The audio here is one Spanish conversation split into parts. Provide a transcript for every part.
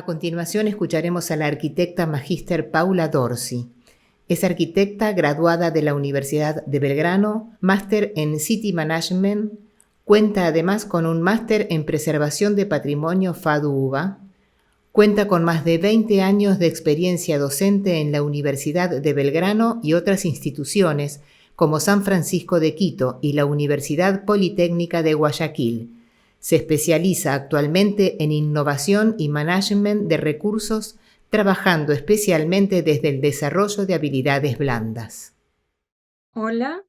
A continuación escucharemos a la arquitecta magíster Paula Dorsi. Es arquitecta graduada de la Universidad de Belgrano, máster en City Management, cuenta además con un máster en Preservación de Patrimonio FADU-UBA, cuenta con más de 20 años de experiencia docente en la Universidad de Belgrano y otras instituciones como San Francisco de Quito y la Universidad Politécnica de Guayaquil. Se especializa actualmente en innovación y management de recursos, trabajando especialmente desde el desarrollo de habilidades blandas. Hola,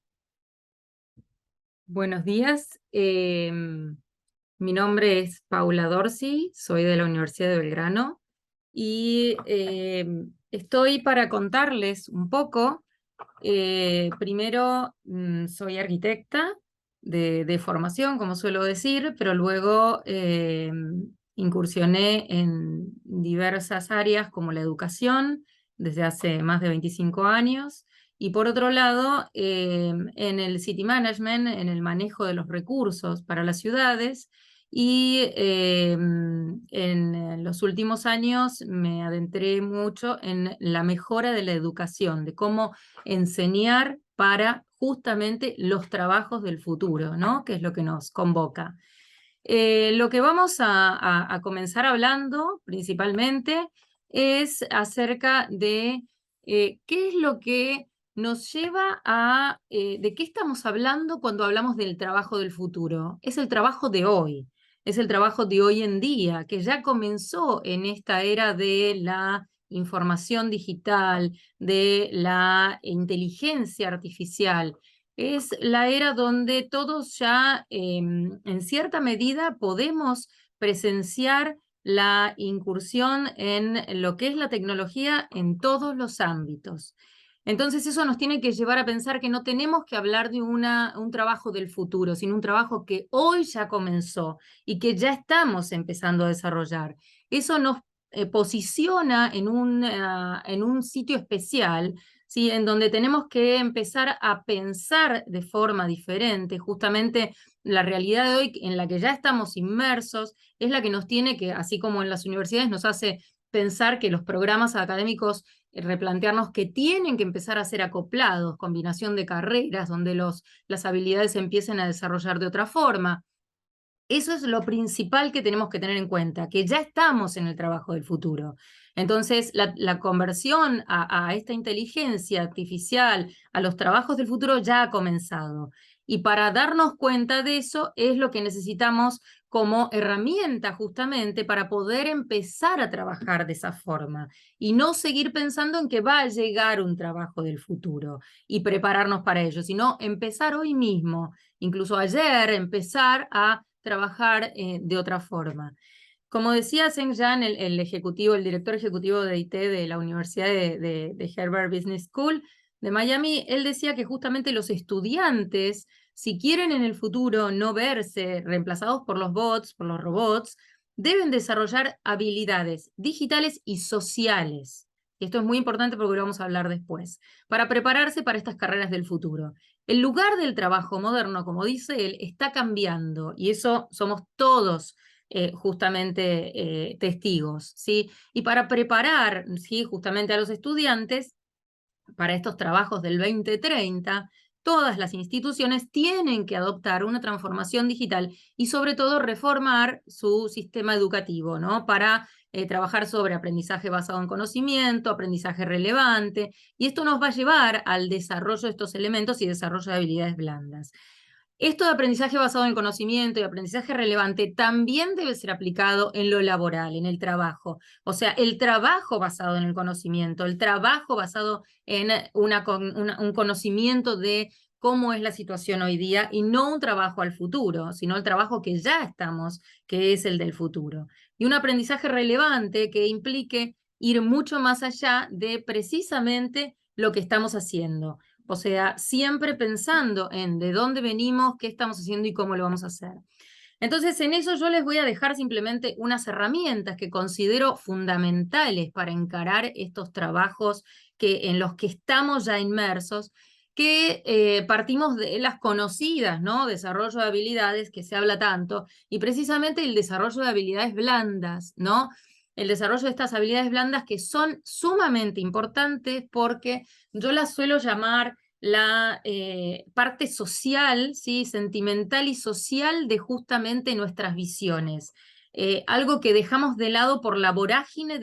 buenos días. Mi nombre es Paula Dorsi, soy de la Universidad de Belgrano y estoy para contarles un poco. Primero, soy arquitecta de formación, como suelo decir, pero luego incursioné en diversas áreas como la educación desde hace más de 25 años. Y por otro lado, en el City Management, en el manejo de los recursos para las ciudades, y en los últimos años me adentré mucho en la mejora de la educación, de cómo enseñar para justamente los trabajos del futuro, ¿no? Que es lo que nos convoca. Lo que vamos a comenzar hablando principalmente es acerca de qué es lo que nos lleva a... ¿de qué estamos hablando cuando hablamos del trabajo del futuro? Es el trabajo de hoy, es el trabajo de hoy en día, que ya comenzó en esta era de la información digital, de la inteligencia artificial. Es la era donde todos ya, en cierta medida, podemos presenciar la incursión en lo que es la tecnología en todos los ámbitos. Entonces eso nos tiene que llevar a pensar que no tenemos que hablar de un trabajo del futuro, sino un trabajo que hoy ya comenzó y que ya estamos empezando a desarrollar. Eso nos posiciona en un sitio especial, ¿sí? En donde tenemos que empezar a pensar de forma diferente. Justamente la realidad de hoy en la que ya estamos inmersos es la que nos tiene que, así como en las universidades nos hace pensar que los programas académicos, replantearnos que tienen que empezar a ser acoplados, combinación de carreras, donde las habilidades empiecen a desarrollar de otra forma. Eso es lo principal que tenemos que tener en cuenta, que ya estamos en el trabajo del futuro. Entonces, la conversión a esta inteligencia artificial, a los trabajos del futuro, ya ha comenzado. Y para darnos cuenta de eso es lo que necesitamos como herramienta justamente para poder empezar a trabajar de esa forma y no seguir pensando en que va a llegar un trabajo del futuro y prepararnos para ello, sino empezar hoy mismo, incluso ayer, empezar a trabajar de otra forma. Como decía Zheng Yan, el director ejecutivo de IT de la Universidad de Harvard Business School de Miami, él decía que justamente los estudiantes, si quieren en el futuro no verse reemplazados por los bots, por los robots, deben desarrollar habilidades digitales y sociales. Esto es muy importante porque lo vamos a hablar después, para prepararse para estas carreras del futuro. El lugar del trabajo moderno, como dice él, está cambiando y eso somos todos justamente testigos, ¿sí? Y para preparar, ¿sí? Justamente a los estudiantes para estos trabajos del 2030, todas las instituciones tienen que adoptar una transformación digital y sobre todo reformar su sistema educativo, ¿no? Para trabajar sobre aprendizaje basado en conocimiento, aprendizaje relevante, y esto nos va a llevar al desarrollo de estos elementos y desarrollo de habilidades blandas. Esto de aprendizaje basado en conocimiento y aprendizaje relevante también debe ser aplicado en lo laboral, en el trabajo. O sea, el trabajo basado en el conocimiento, el trabajo basado en un conocimiento de cómo es la situación hoy día y no un trabajo al futuro, sino el trabajo que ya estamos, que es el del futuro. Y un aprendizaje relevante que implique ir mucho más allá de precisamente lo que estamos haciendo. O sea, siempre pensando en de dónde venimos, qué estamos haciendo y cómo lo vamos a hacer. Entonces, en eso yo les voy a dejar simplemente unas herramientas que considero fundamentales para encarar estos trabajos en los que estamos ya inmersos, que partimos de las conocidas, ¿no? Desarrollo de habilidades, que se habla tanto, y precisamente el desarrollo de habilidades blandas, ¿no? el desarrollo de estas habilidades blandas que son sumamente importantes porque yo las suelo llamar la parte social, ¿sí? Sentimental y social de justamente nuestras visiones. Algo que dejamos de lado por la vorágine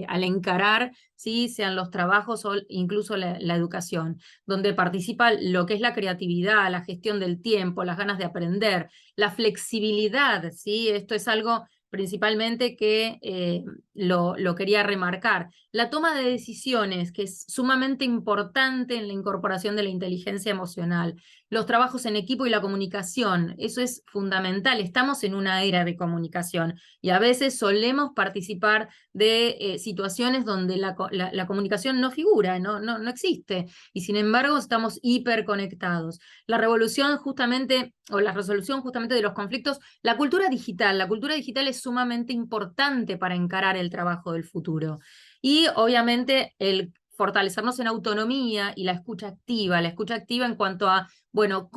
al encarar, ¿sí? Sean los trabajos o incluso la educación, donde participa lo que es la creatividad, la gestión del tiempo, las ganas de aprender, la flexibilidad, ¿sí? Esto es algo principalmente que lo quería remarcar. La toma de decisiones, que es sumamente importante en la incorporación de la inteligencia emocional. Los trabajos en equipo y la comunicación, eso es fundamental. Estamos en una era de comunicación y a veces solemos participar de situaciones donde la comunicación no figura, no existe, y sin embargo estamos hiperconectados. La revolución justamente, o la resolución justamente de los conflictos, la cultura digital es sumamente importante para encarar el trabajo del futuro. Y obviamente el fortalecernos en autonomía y la escucha activa en cuanto a, bueno,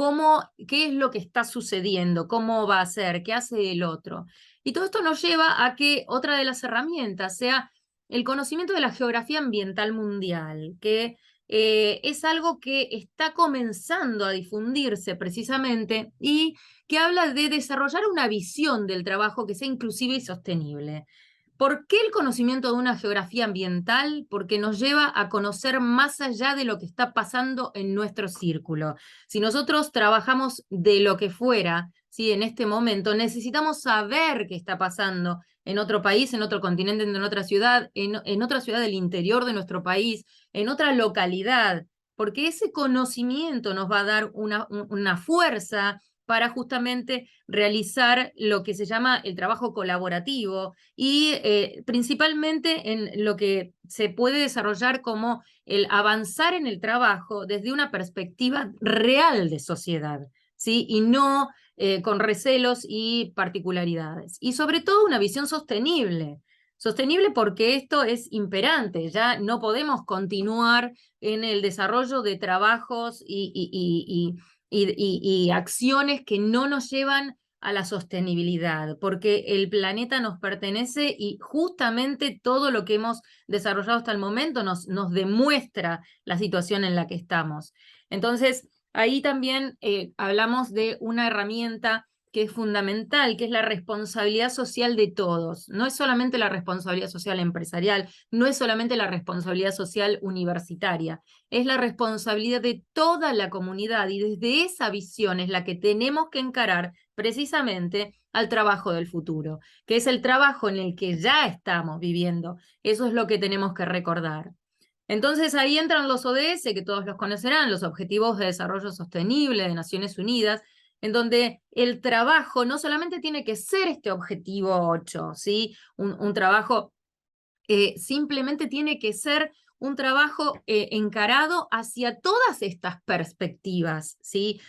qué es lo que está sucediendo, cómo va a ser, qué hace el otro. Y todo esto nos lleva a que otra de las herramientas sea el conocimiento de la geografía ambiental mundial, que es algo que está comenzando a difundirse precisamente y que habla de desarrollar una visión del trabajo que sea inclusiva y sostenible. ¿Por qué el conocimiento de una geografía ambiental? Porque nos lleva a conocer más allá de lo que está pasando en nuestro círculo. Si nosotros trabajamos de lo que fuera, ¿sí? En este momento, necesitamos saber qué está pasando en otro país, en otro continente, en otra ciudad, en otra ciudad del interior de nuestro país, en otra localidad, porque ese conocimiento nos va a dar una fuerza para justamente realizar lo que se llama el trabajo colaborativo y principalmente en lo que se puede desarrollar como el avanzar en el trabajo desde una perspectiva real de sociedad, ¿sí? Y no con recelos y particularidades. Y sobre todo una visión sostenible. Sostenible porque esto es imperante, ya no podemos continuar en el desarrollo de trabajos y acciones que no nos llevan a la sostenibilidad, porque el planeta nos pertenece y justamente todo lo que hemos desarrollado hasta el momento nos demuestra la situación en la que estamos. Entonces, ahí también hablamos de una herramienta que es fundamental, que es la responsabilidad social de todos. No es solamente la responsabilidad social empresarial, no es solamente la responsabilidad social universitaria, es la responsabilidad de toda la comunidad y desde esa visión es la que tenemos que encarar precisamente al trabajo del futuro, que es el trabajo en el que ya estamos viviendo. Eso es lo que tenemos que recordar. Entonces ahí entran los ODS, que todos los conocerán, los Objetivos de Desarrollo Sostenible de Naciones Unidas, en donde el trabajo no solamente tiene que ser este objetivo 8, ¿sí? Un trabajo simplemente tiene que ser un trabajo encarado hacia todas estas perspectivas, ¿sí?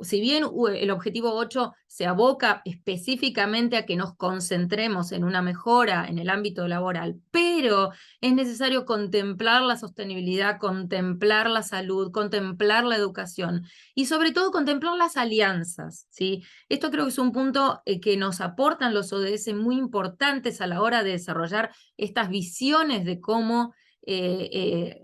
Si bien el objetivo 8 se aboca específicamente a que nos concentremos en una mejora en el ámbito laboral, pero es necesario contemplar la sostenibilidad, contemplar la salud, contemplar la educación y sobre todo contemplar las alianzas, ¿sí? Esto creo que es un punto que nos aportan los ODS muy importantes a la hora de desarrollar estas visiones de cómo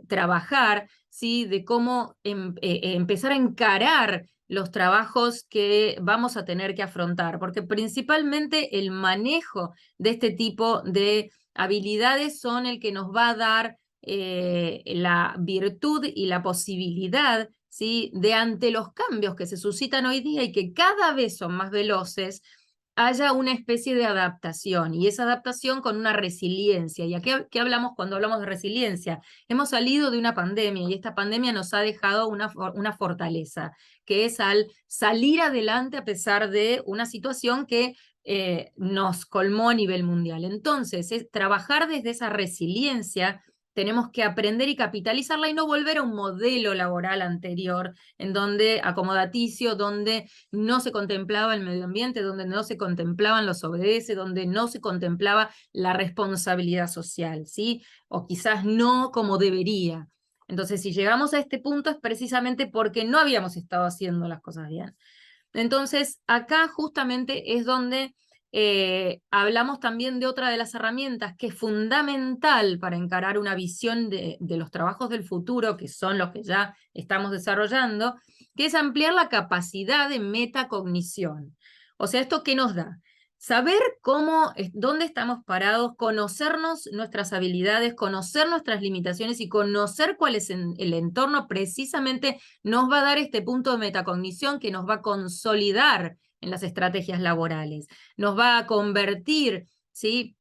trabajar, ¿sí? De cómo empezar a encarar los trabajos que vamos a tener que afrontar, porque principalmente el manejo de este tipo de habilidades son el que nos va a dar la virtud y la posibilidad, ¿sí? De ante los cambios que se suscitan hoy día y que cada vez son más veloces, haya una especie de adaptación, y esa adaptación con una resiliencia. ¿Y a qué hablamos cuando hablamos de resiliencia? Hemos salido de una pandemia y esta pandemia nos ha dejado una fortaleza, que es al salir adelante a pesar de una situación que nos colmó a nivel mundial. Entonces, es trabajar desde esa resiliencia. Tenemos que aprender y capitalizarla y no volver a un modelo laboral anterior, en donde acomodaticio, donde no se contemplaba el medio ambiente, donde no se contemplaban los ODS, donde no se contemplaba la responsabilidad social, ¿sí? O quizás no como debería. Entonces, si llegamos a este punto es precisamente porque no habíamos estado haciendo las cosas bien. Entonces, acá justamente es donde hablamos también de otra de las herramientas que es fundamental para encarar una visión de los trabajos del futuro, que son los que ya estamos desarrollando, que es ampliar la capacidad de metacognición. O sea, ¿esto qué nos da? Saber dónde estamos parados, conocernos nuestras habilidades, conocer nuestras limitaciones y conocer cuál es el entorno precisamente nos va a dar este punto de metacognición que nos va a consolidar en las estrategias laborales, nos va a convertir, ¿sí?,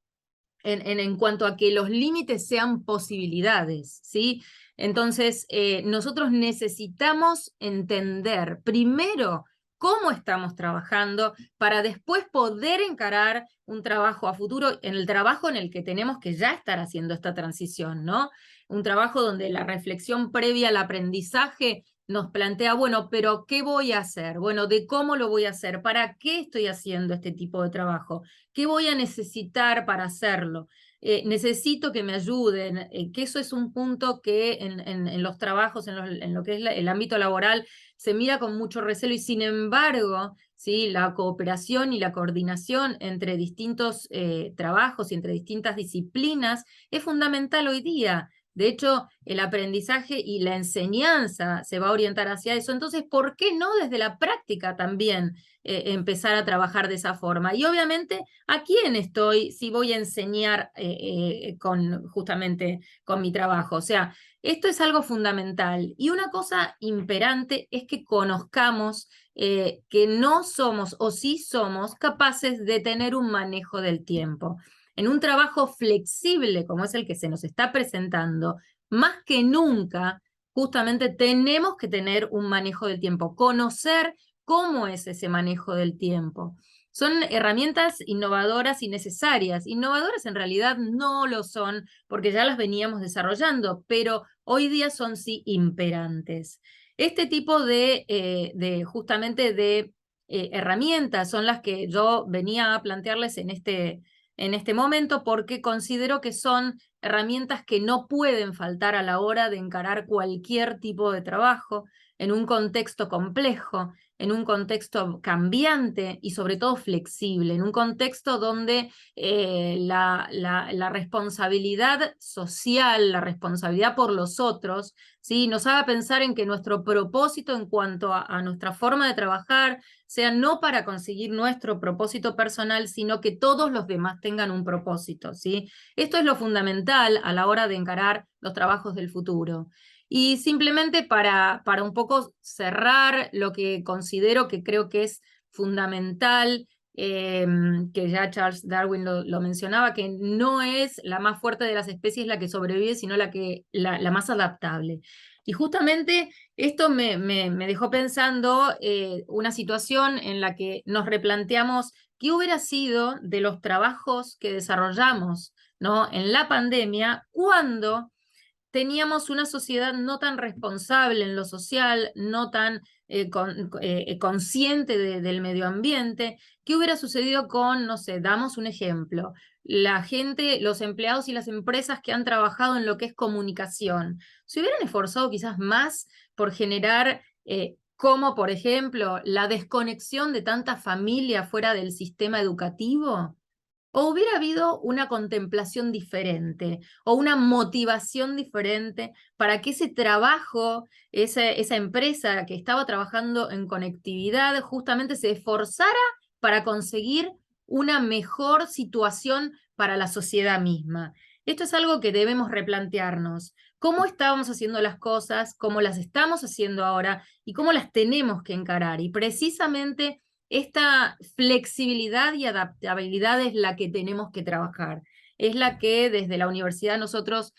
en cuanto a que los límites sean posibilidades, ¿sí? Entonces, nosotros necesitamos entender primero cómo estamos trabajando para después poder encarar un trabajo a futuro, en el trabajo en el que tenemos que ya estar haciendo esta transición, ¿no? Un trabajo donde la reflexión previa al aprendizaje nos plantea, bueno, pero ¿qué voy a hacer? Bueno, ¿de cómo lo voy a hacer? ¿Para qué estoy haciendo este tipo de trabajo? ¿Qué voy a necesitar para hacerlo? Necesito que me ayuden, que eso es un punto que en los trabajos, en lo que es el ámbito laboral, se mira con mucho recelo y sin embargo, ¿sí?, la cooperación y la coordinación entre distintos trabajos y entre distintas disciplinas es fundamental hoy día. De hecho, el aprendizaje y la enseñanza se va a orientar hacia eso. Entonces, ¿por qué no desde la práctica también empezar a trabajar de esa forma? Y obviamente, ¿a quién estoy si voy a enseñar justamente con mi trabajo? O sea, esto es algo fundamental. Y una cosa imperante es que conozcamos que no somos o sí somos capaces de tener un manejo del tiempo. En un trabajo flexible como es el que se nos está presentando, más que nunca, justamente tenemos que tener un manejo del tiempo, conocer cómo es ese manejo del tiempo. Son herramientas innovadoras y necesarias. Innovadoras en realidad no lo son porque ya las veníamos desarrollando, pero hoy día son sí imperantes. Este tipo justamente de herramientas son las que yo venía a plantearles en este momento porque considero que son herramientas que no pueden faltar a la hora de encarar cualquier tipo de trabajo en un contexto complejo, en un contexto cambiante y sobre todo flexible, en un contexto donde la responsabilidad social, la responsabilidad por los otros, ¿sí?, nos haga pensar en que nuestro propósito en cuanto a nuestra forma de trabajar sea no para conseguir nuestro propósito personal, sino que todos los demás tengan un propósito, ¿sí? Esto es lo fundamental a la hora de encarar los trabajos del futuro. Y simplemente para un poco cerrar lo que considero que creo que es fundamental, que ya Charles Darwin lo mencionaba, que no es la más fuerte de las especies la que sobrevive, sino la más adaptable. Y justamente esto me dejó pensando una situación en la que nos replanteamos qué hubiera sido de los trabajos que desarrollamos, ¿no?, en la pandemia cuando teníamos una sociedad no tan responsable en lo social, no tan consciente del medio ambiente. ¿Qué hubiera sucedido con, no sé, damos un ejemplo, la gente, los empleados y las empresas que han trabajado en lo que es comunicación? ¿Se hubieran esforzado quizás más por generar, como por ejemplo, la desconexión de tanta familia fuera del sistema educativo? ¿O hubiera habido una contemplación diferente o una motivación diferente para que ese trabajo, esa empresa que estaba trabajando en conectividad, justamente se esforzara para conseguir una mejor situación para la sociedad misma? Esto es algo que debemos replantearnos. ¿Cómo estábamos haciendo las cosas? ¿Cómo las estamos haciendo ahora? ¿Y cómo las tenemos que encarar? Y precisamente esta flexibilidad y adaptabilidad es la que tenemos que trabajar. Es la que desde la universidad nosotros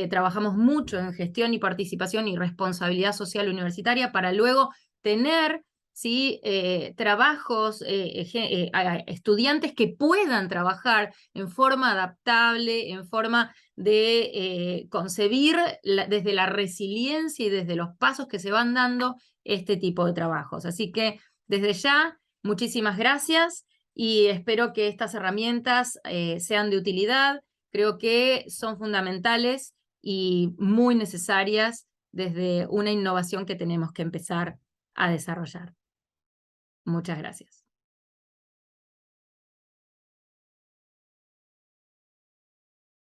trabajamos mucho en gestión y participación y responsabilidad social universitaria para luego tener, ¿sí?, trabajos, estudiantes que puedan trabajar en forma adaptable, en forma de concebir desde la resiliencia y desde los pasos que se van dando este tipo de trabajos. Así que desde ya, muchísimas gracias y espero que estas herramientas sean de utilidad. Creo que son fundamentales y muy necesarias desde una innovación que tenemos que empezar a desarrollar. Muchas gracias.